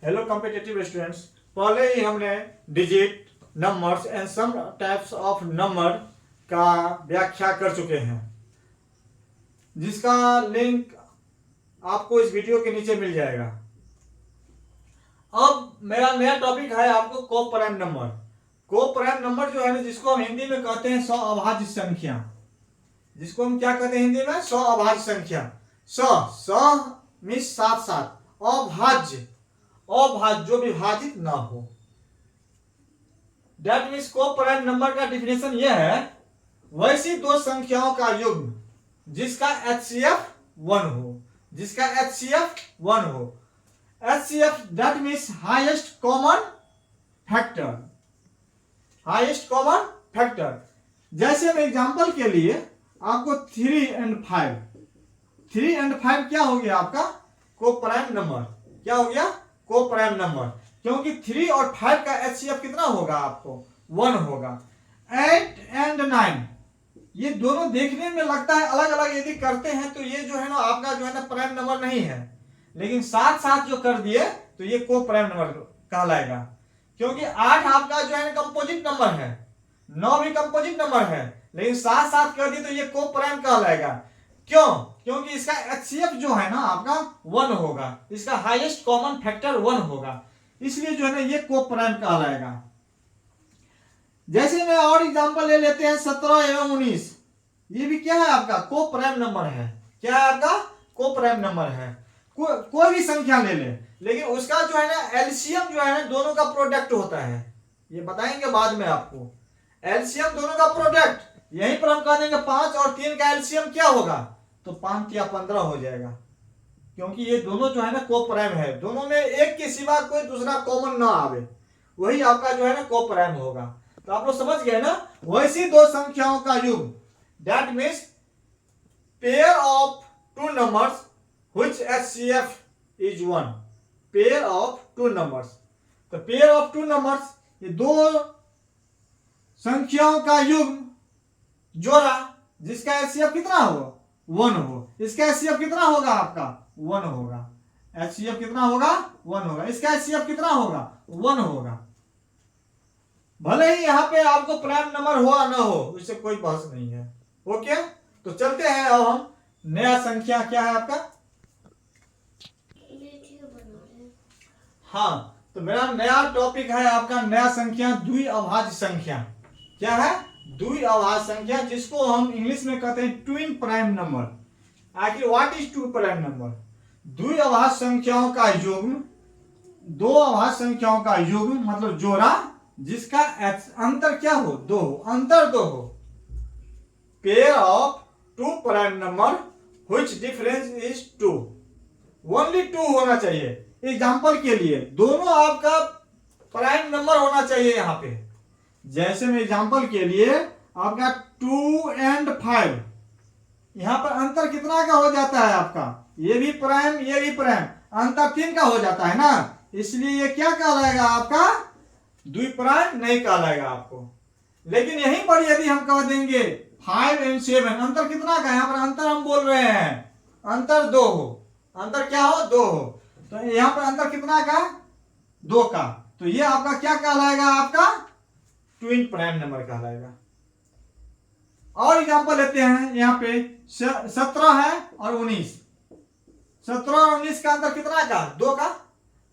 Hello competitive students, पहले ही हमने digit numbers and some types of number का व्याख्या कर चुके हैं, जिसका लिंक आपको इस वीडियो के नीचे मिल जाएगा। अब मेरा नया टॉपिक है आपको कोप्राइम नंबर। कोप्राइम नंबर जो है ना, जिसको हम हिंदी में कहते हैं 100 अभाज्य संख्या। जिसको हम क्या कहते हैं हिंदी में? 100 अभाज्य संख्या। 100 मीन्स 7 अभाज्य, अभाज्य जो विभाजित ना हो। दैट मीन्स कोप्राइम नंबर का डिफिनेशन यह है, वैसी दो संख्याओं का युग्म जिसका HCF 1 हो, जिसका HCF 1 हो। HCF that means highest common factor, highest common factor. जैसे मैं एग्जांपल के लिए आपको 3 and 5, 3 and 5 क्या हो गया आपका? Coprime number. क्या हो गया? Coprime number. क्योंकि 3 और 5 का HCF कितना होगा? आपको 1 होगा। 8 and 9 ये दोनों देखने में लगता है अलग अलग, यदि करते हैं तो ये जो है ना आपका जो है ना प्राइम नंबर नहीं है, लेकिन साथ साथ जो कर दिए तो ये कोप्राइम नंबर कहलाएगा। क्योंकि 8 आपका जो है ना कंपोजिट नंबर है, 9 भी कंपोजिट नंबर है, लेकिन साथ साथ कर दिए तो ये कोप्राइम कहलाएगा। क्यों? क्योंकि इसका HCF जो है ना आपका 1 होगा, इसका हाईएस्ट कॉमन फैक्टर 1 होगा, इसलिए जो है ना ये कोप्राइम कहलाएगा। जैसे मैं और एग्जांपल ले लेते हैं 17 एवं 19। ये भी क्या है? आपका कोप्राइम नंबर है। क्या है आपका? कोप्राइम नंबर है। कोई भी संख्या ले ले, लेकिन उसका जो है ना एलसीएम जो है ना दोनों का प्रोडक्ट होता है। ये बताएंगे बाद में आपको। एलसीएम दोनों का प्रोडक्ट, यहीं पर हम कह देंगे 5 और 3 का एलसीएम क्या होगा? तो 5 या 15 हो जाएगा। क्योंकि ये दोनों जो है ना कोप्राइम है, दोनों में एक के सिवा कोई दूसरा कॉमन ना आवे, वही आपका जो है ना कोप्राइम होगा। तो आप लोग समझ गए ना? वैसी दो संख्याओं का युग्म, that means pair of two numbers which HCF is 1। Pair of two numbers, तो पेयर ऑफ टू नंबर्स ये दो संख्याओं का युग्म, जोड़ा, जिसका HCF कितना हो? 1 हो। इसका HCF कितना होगा? आपका 1 होगा। HCF कितना होगा? 1 होगा। इसका HCF कितना होगा? 1 होगा। भले ही यहाँ पे आपको प्राइम नंबर हो ना हो, इससे कोई बहस नहीं है। ओके, तो चलते हैं अब हम नया संख्या। क्या है आपका? हाँ, तो मेरा नया टॉपिक है आपका नया संख्या, द्विअभाज्य संख्या। क्या है? द्विअभाज्य संख्या, जिसको हम इंग्लिश में कहते हैं ट्विन प्राइम नंबर। आखिर what is two prime number? द्विअभाज्य संख्याओं का युग्म, दो अभाज्य संख्याओं का युग्म मतलब जोड़ा, जिसका अंतर क्या हो? 2 हो, अंतर 2 हो। Pair of two prime number which difference is 2। Only 2 होना चाहिए। एग्जांपल के लिए दोनों आपका प्राइम नंबर होना चाहिए यहाँ पे। जैसे में एग्जांपल के लिए आपका 2 and 5, यहां पर अंतर कितना का हो जाता है आपका? ये भी प्राइम, ये भी प्राइम, अंतर 3 का हो जाता है ना, इसलिए ये क्या कहलाएगा आपका? द्विप्राइम नहीं कहलाएगा आपको। लेकिन यहीं पर यदि हम कह देंगे 5 and 7, अंतर कितना का? यहाँ पर अंतर हम बोल रहे हैं अंतर 2 हो। अंतर क्या हो? 2 हो। तो यहाँ पर अंतर कितना का? 2 का। तो ये आपका क्या कहलाएगा? आपका ट्विन प्राइम नंबर कहलाएगा। और एग्जांपल लेते हैं, यहाँ पे 17 है और 19। 17 और 19 का अंतर कितना का? 2 का।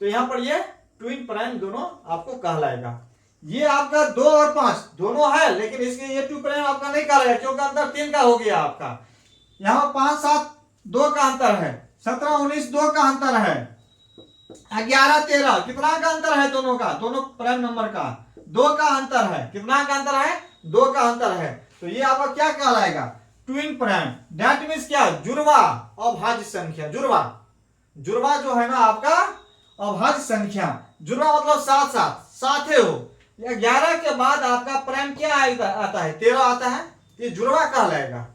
तो यहाँ पर ये ट्विन प्राइम दोनों आपको कहलाएगा। ये आपका 2 और 5 दोनों है, लेकिन इसके ये 2 प्राइम आपका नहीं कहलाएगा, क्योंकि अंतर 3 का हो गया आपका। यहाँ 5, 7 2 का अंतर है, 17, 19 2 का अंतर है, 11, 13 कितना का अंतर है? दोनों का, दोनों प्राइम नंबर का 2 का अंतर है। कितना का अंतर है? 2 का अंतर है। तो ये आपका क्या कहलाएगा? Twin prime. दैट मीन्स क्या? जुड़वा अभाज्य संख्या। जुड़वा, जुड़वा जो है ना आपका अभाज्य संख्या। जुड़वा मतलब साथ साथ, साथे हो। 11 के बाद आपका प्राइम क्या आता है? 13 आता है, ये जुड़वा कहलाएगा।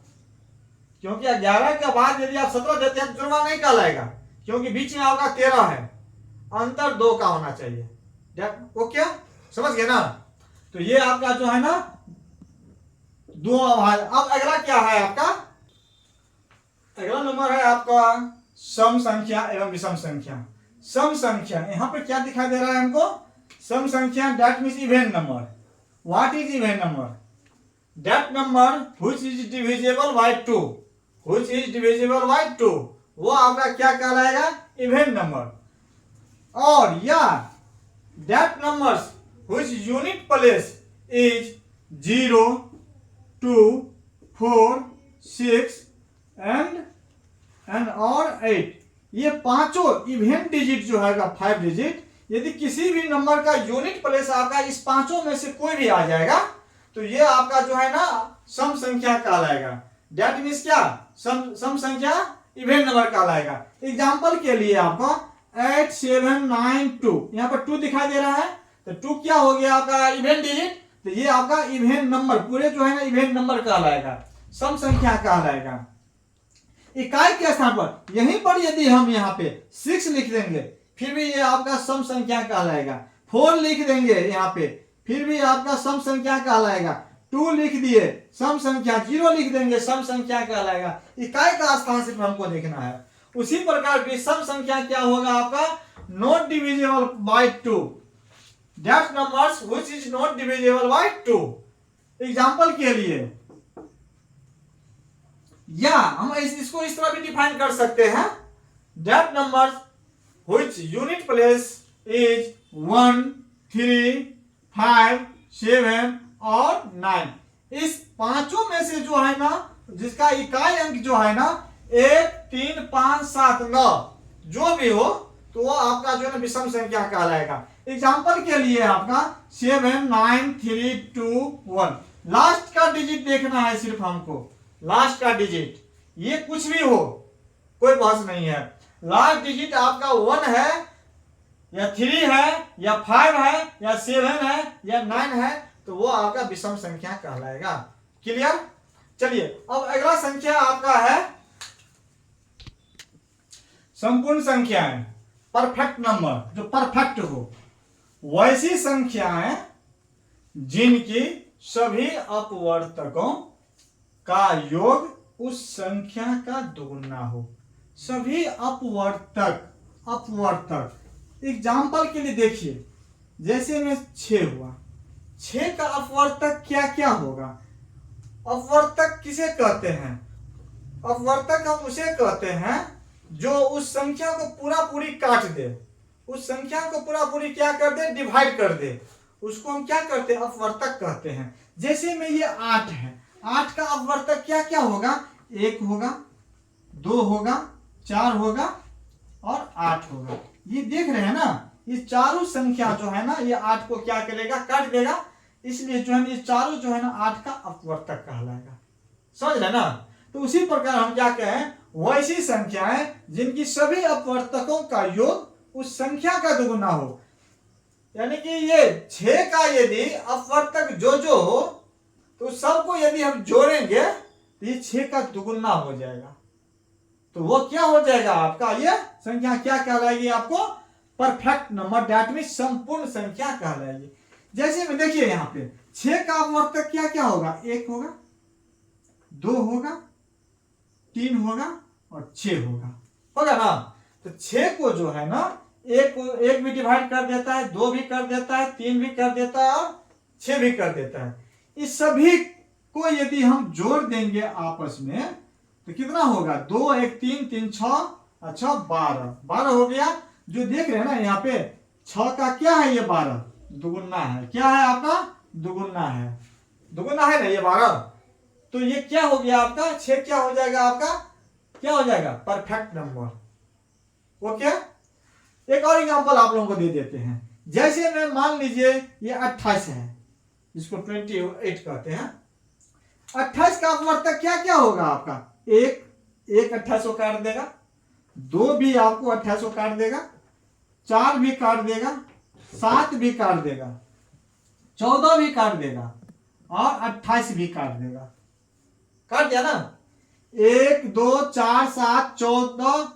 क्योंकि 11 के बाद यदि आप 17 देते हैं, जुड़वा नहीं कहलाएगा, क्योंकि बीच में आपका 13 है, अंतर 2 का होना चाहिए। ओके, समझ गए ना? तो ये आपका जो है ना दो अभाज्य। अब अगला क्या है आपका? अगला नंबर है आपका सम संख्या एवं विषम संख्या। सम संख्या, यहाँ पे क्या दिखाई दे रहा है हमको, सम संख्या, that means even number. What is even number? That number which is divisible by 2, which is divisible by 2, वो आपका क्या कहलाएगा, इवन नंबर। और या that numbers which unit place is 0, 2, 4, 6 and और 8, ये पांचों इवन डिजिट जो है 5 डिजिट, यदि किसी भी नंबर का यूनिट प्लेस आपका इस पांचों में से कोई भी आ जाएगा तो ये आपका जो है ना सम संख्या कहलाएगा। दैट मीन्स क्या, सम संख्या इवन नंबर कहलाएगा। एग्जांपल के लिए आपका 8, 7, 9, 2, यहाँ पर 2 दिखाई दे रहा है, तो 2 क्या हो गया आपका इवन डिजिट, तो ये आपका इवन नंबर, पूरे जो है ना इवन नंबर कहलाएगा, सम संख्या कहलाएगा। इकाई के स्थान पर यहीं पर यदि हम यहाँ पे 6 लिख देंगे फिर भी ये आपका सम संख्या कहलाएगा। 4 लिख देंगे यहाँ पे फिर भी आपका सम संख्या कहलाएगा। 2 लिख दिए सम संख्या, 0 लिख देंगे सम संख्या कहलाएगा। इकाई का स्थान सिर्फ हमको देखना है। उसी प्रकार की सम संख्या क्या होगा आपका, not divisible by 2, that numbers which is not divisible by 2। Example के लिए या हम इसको इस तरह भी डिफाइन कर सकते हैं, that numbers which unit place is 1, 3, 5, 7 और 9। इस पांचों में से जो है ना जिसका इकाई अंक जो है ना 1, 3, 5, 7, 9 जो भी हो तो वो आपका जो है ना विषम संख्या कहलाएगा। एग्जांपल के लिए आपका 7, 9, 3, 2, 1, लास्ट का डिजिट देखना है सिर्फ हमको, लास्ट का डिजिट, ये कुछ भी हो कोई बहस नहीं है। लास्ट डिजिट आपका 1 है या 3 है या 5 है या 7 है या 9 है तो वो आपका विषम संख्या कहलाएगा। क्लियर? चलिए अब अगला संख्या आपका है संपूर्ण संख्याएं, परफेक्ट नंबर, जो परफेक्ट हो, वैसी संख्याएं जिनकी सभी अपवर्तकों का योग उस संख्या का दोगुना हो। सभी अपवर्तक एग्जाम्पल के लिए देखिए, जैसे में 6 हुआ, 6 का अपवर्तक क्या क्या होगा? अपवर्तक किसे कहते हैं? अपवर्तक हम उसे कहते हैं जो उस संख्या को पूरा पूरी काट दे, उस संख्या को पूरा पूरी क्या कर दे, डिवाइड कर दे, उसको हम क्या करते हैं, अपवर्तक कहते हैं। जैसे में ये 8 है, 8 का अपवर्तक क्या क्या होगा, 1 होगा, 2 होगा, 4 होगा और 8 होगा। ये देख रहे हैं ना, ये चारों संख्या जो है ना ये 8 को क्या करेगा, काट देगा, इसलिए जो है ये चारों जो है ना 8 का अपवर्तक कहलाएगा। समझ रहे ना? तो उसी प्रकार हम क्या कहें, वैसी संख्याएं जिनकी सभी अपवर्तकों का योग उस संख्या का दोगुना हो। यानी कि ये 6 का यदि अपवर्तक जो हो तो सबको यदि हम जोड़ेंगे तो ये 6 का दुगुना हो जाएगा, तो वो क्या हो जाएगा आपका, ये संख्या क्या कहलाएगी आपको, परफेक्ट नंबर, दैट मींस संपूर्ण संख्या कहलाएगी। जैसे में देखिए यहाँ पे 6 का अपवर्तक क्या क्या होगा, 1 होगा, 2 होगा, 3 होगा और 6 होगा ना। तो 6 को जो है ना एक भी डिवाइड कर देता है, 2 भी कर देता है, 3 भी कर देता है और 6 भी कर देता है। इस सभी को यदि हम जोड़ देंगे आपस में तो कितना होगा, 2, 1, 3, 3, 6, अच्छा 12 हो गया। जो देख रहे हैं ना यहाँ पे 6 का क्या है, ये 12 दुगुना है, क्या है आपका, दुगुना है ना ये 12। तो ये क्या हो गया आपका, 6 क्या हो जाएगा आपका, क्या हो जाएगा, परफेक्ट नंबर। ओके, एक और एग्जांपल आप लोगों को दे देते हैं। जैसे मैं मान लीजिए ये 28 है, इसको 28 कहते हैं। 28 का अपवर्तक क्या क्या होगा आपका, 1 28 को काट देगा, 2 भी आपको 28 को काट देगा, 4 भी काट देगा, 7 भी काट देगा, 14 भी काट देगा और 28 भी काट देगा। काट दिया ना, 1, 2, 4, 7, 14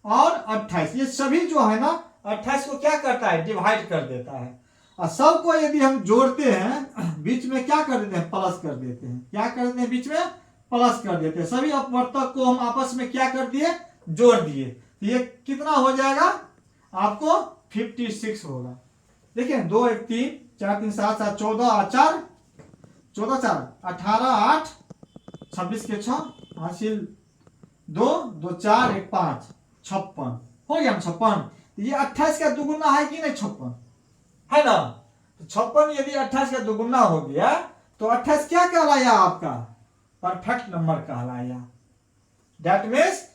और 28, ये सभी जो है ना 28 को क्या करता है, डिवाइड कर देता है। और सबको यदि हम जोड़ते हैं बीच में क्या कर देते हैं, प्लस कर देते हैं। क्या कर देते हैं, बीच में प्लस कर देते हैं। सभी अपवर्तक को हम आपस में क्या कर दिए, जोड़ दिए। तो ये कितना हो जाएगा आपको 56 होगा। देखिए 2 1 3 4 3 7 7 14 और 4 14 4 18 8 26 के 6 हासिल 2 2 4 1 5 56 हो गया 56। ये 28 का दुगुना है कि नहीं 56 है ना। तो 56 यदि 28 का दुगुना हो गया तो 28 क्या कहलाया आपका परफेक्ट नंबर कहलाया। दैट मीन्स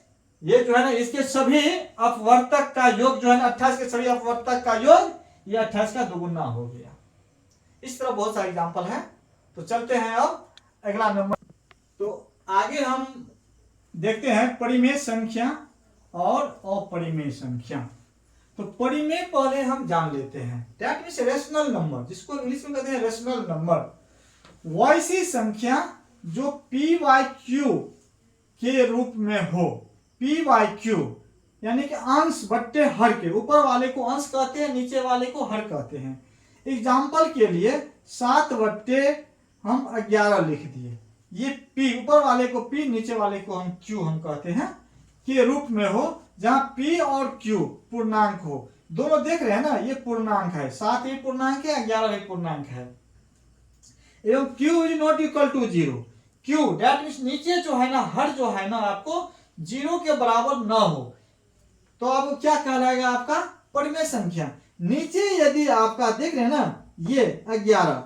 ये जो है ना इसके सभी अपवर्तक का योग जो है ना 28 के सभी अपवर्तक का योग ये 28 का दुगुना हो गया। इस तरह बहुत सारे एग्जांपल है। तो चलते हैं अब अगला नंबर। तो आगे हम देखते हैं परिमेय संख्या और अपरिमेय संख्या। तो परिमेय पहले हम जान लेते हैं। दैट मीन्स रेशनल नंबर, जिसको इंग्लिश में कहते हैं रेशनल नंबर। वैसी संख्या जो पी बाई क्यू के रूप में हो। पी बाई क्यू यानी कि अंश बट्टे हर के, ऊपर वाले को अंश कहते हैं, नीचे वाले को हर कहते हैं। एग्जाम्पल के लिए 7 बट्टे हम 11 लिख दिए। ये पी, ऊपर वाले को पी, नीचे वाले को हम क्यू हम कहते हैं, के रूप में हो, जहां पी और क्यू पूर्णांक हो। दोनों देख रहे हैं ना, ये पूर्णांक है, 7 भी पूर्णांक है, 11 भी पूर्णांक है। एवं Q is not equal to 0। Q that means नीचे जो है ना हर जो है ना आपको 0 के बराबर ना हो तो आपको क्या कहलाएगा आपका परिमेय संख्या। नीचे यदि आपका देख रहे हैं ना ये 11,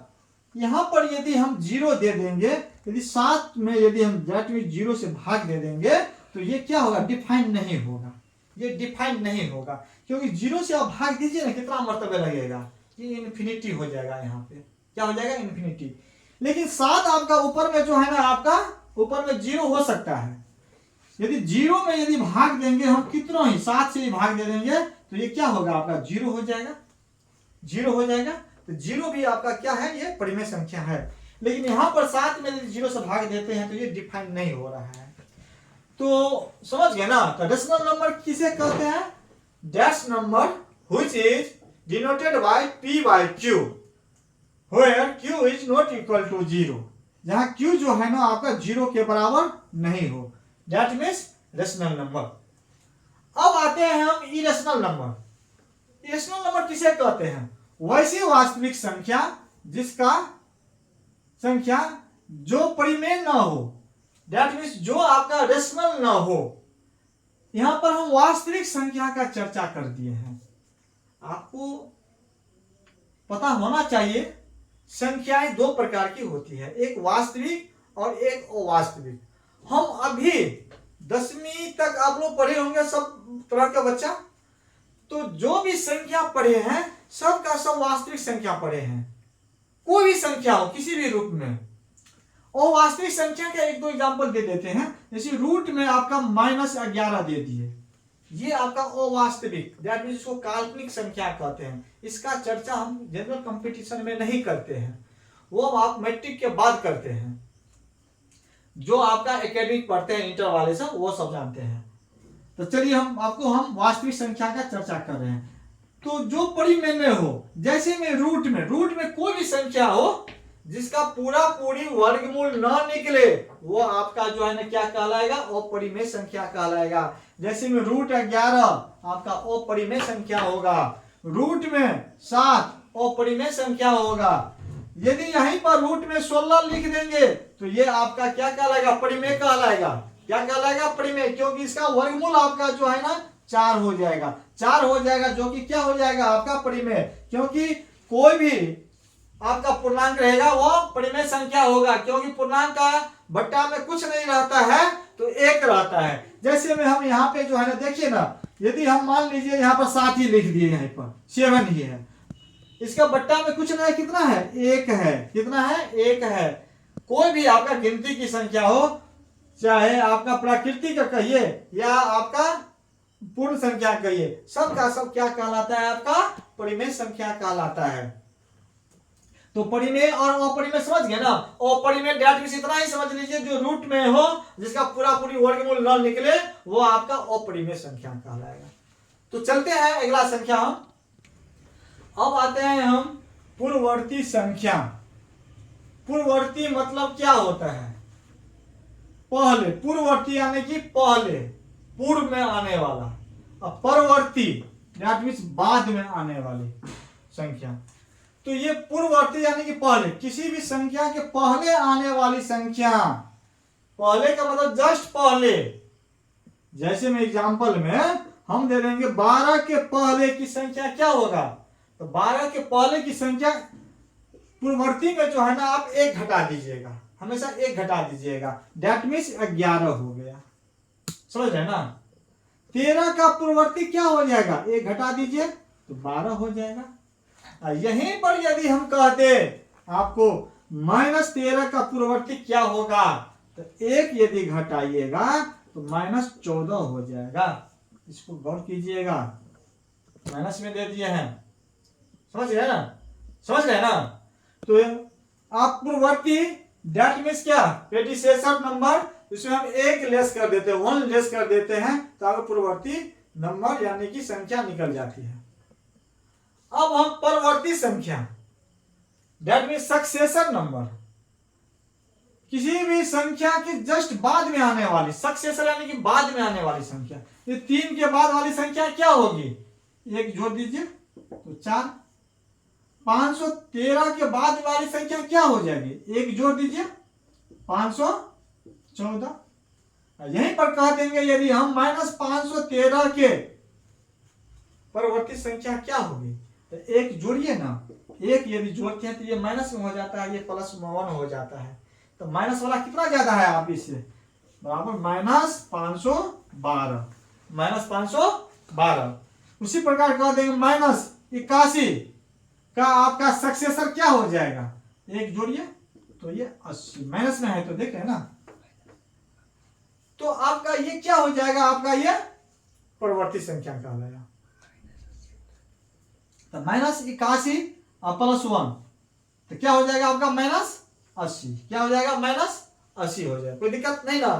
यहां पर यदि हम 0 दे देंगे, यदि 7 में यदि हम दैट मीन्स 0 से भाग दे देंगे तो ये क्या होगा डिफाइन नहीं होगा। ये डिफाइन नहीं होगा क्योंकि 0 से आप भाग दीजिए ना कितना मर्तबे लगेगा, ये इन्फिनिटी हो जाएगा। यहाँ पे क्या हो जाएगा इन्फिनिटी। लेकिन 7 आपका ऊपर में जो है ना आपका ऊपर में 0 हो सकता है। यदि 0 में यदि भाग देंगे हम कितना ही 7 से ही भाग दे देंगे तो ये क्या होगा आपका 0 हो जाएगा, 0 हो जाएगा। तो 0 भी आपका क्या है ये परिमेय संख्या है। लेकिन यहाँ पर 7 में यदि 0 से भाग देते हैं तो ये डिफाइन नहीं हो रहा है। तो समझ गए ना। तो रेशनल नंबर किसे कहते हैं, that's number which is denoted by p by q where q is not equal to 0। जहां q जो है ना आपका 0 के बराबर नहीं हो, दैट मीन्स रेशनल नंबर। अब आते हैं हम इरेशनल नंबर। इरेशनल नंबर किसे कहते हैं, वैसी वास्तविक संख्या जिसका संख्या जो परिमेय ना हो, दैट मीन्स जो आपका रेशनल ना हो। यहां पर हम वास्तविक संख्या का चर्चा कर दिए हैं। आपको पता होना चाहिए संख्याएं 2 प्रकार की होती है, एक वास्तविक और एक अवास्तविक। हम अभी 10वीं तक आप लोग पढ़े होंगे सब तरह का बच्चा, तो जो भी संख्या पढ़े हैं सब का सब वास्तविक संख्या पढ़े हैं। कोई भी संख्या हो किसी भी रूप में। और वास्तविक संख्या के 1-2 एग्जांपल दे देते हैं। जैसे रूट में आपका -11 दे दिए, ये आपका अवास्तविक दैट मीन्स इसको काल्पनिक संख्या कहते हैं। इसका चर्चा हम जनरल कंपटीशन में नहीं करते हैं, वो आप मैट्रिक के बाद करते हैं। जो आपका एकेडमिक पढ़ते हैं इंटर वाले सब वो सब जानते हैं। तो चलिए हम वास्तविक संख्या का चर्चा कर रहे हैं। तो जो परिमेय में हो, जैसे में रूट में कोई भी संख्या हो जिसका पूरी वर्गमूल न निकले वो आपका जो है ना क्या कहलाएगा अपरिमेय संख्या कहलाएगा। जैसे में रूट 11 आपका अपरिमेय संख्या होगा, रूट में 7 अपरिमेय संख्या होगा। यदि यहीं पर रूट में 16 लिख देंगे तो ये आपका क्या कहलाएगा परिमेय कहलाएगा। क्या कहलाएगा परिमेय, क्योंकि इसका वर्गमूल आपका जो है ना 4 हो जाएगा, 4 हो जाएगा जो कि क्या हो जाएगा आपका परिमेय। क्योंकि कोई भी आपका पूर्णांक रहेगा वो परिमेय संख्या होगा, क्योंकि पूर्णांक का बट्टा में कुछ नहीं रहता है तो 1 रहता है। जैसे में हम यहाँ पे जो है ना देखिए ना, यदि हम मान लीजिए यहाँ पर 7 ही लिख दिए, यहाँ पर 7 ही है, इसका बट्टा में कुछ नहीं, कितना है 1 है, कितना है 1 है। कोई भी आपका गिनती की संख्या हो, चाहे आपका प्राकृतिक कहिए या आपका पूर्ण संख्या कहिए, सब का सब क्या कहलाता है आपका परिमेय संख्या कहलाता है। तो परिमेय और अपरिमेय समझ गए ना। अपरिमेय दैट मींस इतना ही समझ लीजिए जो रूट में हो जिसका पूरी वर्गमूल न निकले वो आपका अपरिमेय संख्या कहलाएगा। तो चलते हैं अगला संख्या हम। अब आते हैं हम पूर्ववर्ती संख्या। पूर्ववर्ती मतलब क्या होता है, पहले, पूर्ववर्ती यानी कि पहले, पूर्व में आने वाला। अब परवर्ती दैट मीन्स बाद में आने वाली संख्या। तो ये पूर्ववर्ती यानी कि पहले, किसी भी संख्या के पहले आने वाली संख्या, पहले का मतलब जस्ट पहले। जैसे में एग्जांपल में हम दे देंगे 12 के पहले की संख्या क्या होगा, तो 12 के पहले की संख्या पूर्ववर्ती में जो है ना आप 1 घटा दीजिएगा, हमेशा 1 घटा दीजिएगा, दैट मीन्स 11 हो गया। समझ रहे ना। 13 का पूर्ववर्ती क्या हो जाएगा, 1 घटा दीजिए तो 12 हो जाएगा। यहीं पर यदि हम कहते आपको -13 का पूर्ववर्ती क्या होगा, तो 1 यदि घटाइएगा तो -14 हो जाएगा। इसको गौर कीजिएगा, माइनस में दे दिए हैं, समझ गए ना, समझ गए ना। तो आप पूर्ववर्ती दैट मीन्स क्या, प्रेडिसेसर नंबर, इसमें हम 1 लेस कर देते हैं, 1 लेस कर देते हैं, तो आगे पूर्ववर्ती नंबर यानी कि संख्या निकल जाती है। अब हम परवर्ती संख्या दैट मीन्स सक्सेसर नंबर, किसी भी संख्या के जस्ट बाद में आने वाली, सक्सेसर यानी कि बाद में आने वाली संख्या। ये 3 के बाद वाली संख्या क्या होगी, 1 जोड़ दीजिए तो 4। 513 के बाद वाली संख्या क्या हो जाएगी, 1 जोड़ दीजिए 514। यहीं पर कह देंगे यदि हम -513 के परवर्ती संख्या क्या होगी, तो 1 जोड़िए ना, 1 यदि जोड़ते हैं तो ये माइनस में हो जाता है, ये प्लस में 1 हो जाता है, तो माइनस वाला कितना ज्यादा है आप इससे बराबर -512, -512। उसी प्रकार कह देंगे -81 का आपका सक्सेसर क्या हो जाएगा, 1 जोड़िए तो ये 80, माइनस में है तो देख रहे हैं ना। तो आपका ये क्या हो जाएगा, आपका ये परवर्ती संख्या कहलाएगा। तो -81 प्लस 1 तो क्या हो जाएगा आपका -80, क्या हो जाएगा -80 हो जाएगा, कोई दिक्कत नहीं ना।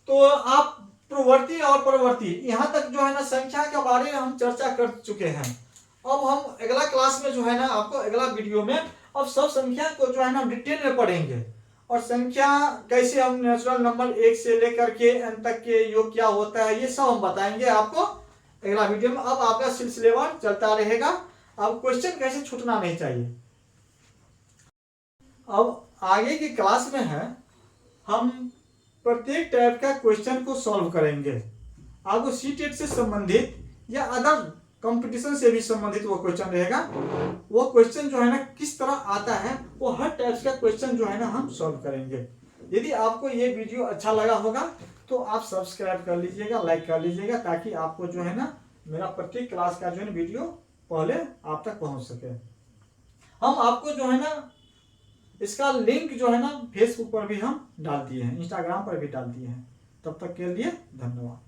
तो आप प्रवर्ती और परवर्ती यहां तक जो है ना संख्या के बारे में हम चर्चा कर चुके हैं। अब हम अगला क्लास में जो है ना आपको अगला वीडियो में अब सब संख्या को जो है ना डिटेल में पढ़ेंगे, और संख्या कैसे हम नेचुरल नंबर 1 से लेकर के n तक के योग क्या होता है, ये सब हम बताएंगे आपको अगला वीडियो में। अब आपका सिलसिलेवार चलता रहेगा, अब क्वेश्चन कैसे छूटना नहीं चाहिए। अब आगे की क्लास में है हम प्रत्येक टाइप का क्वेश्चन को सॉल्व करेंगे। आपको सीटेट से संबंधित या अदर कंपटीशन से भी संबंधित वो क्वेश्चन रहेगा, वो क्वेश्चन जो है ना किस तरह आता है, वो हर टाइप का क्वेश्चन जो है ना हम सॉल्व करेंगे। यदि आपको ये वीडियो अच्छा लगा होगा तो आप सब्सक्राइब कर लीजिएगा, लाइक कर लीजिएगा, ताकि आपको जो है ना मेरा प्रत्येक क्लास का जो है वीडियो पहले आप तक पहुंच सके। हम आपको जो है ना इसका लिंक जो है ना फेसबुक पर भी हम डाल दिए हैं, इंस्टाग्राम पर भी डाल दिए हैं। तब तक के लिए धन्यवाद।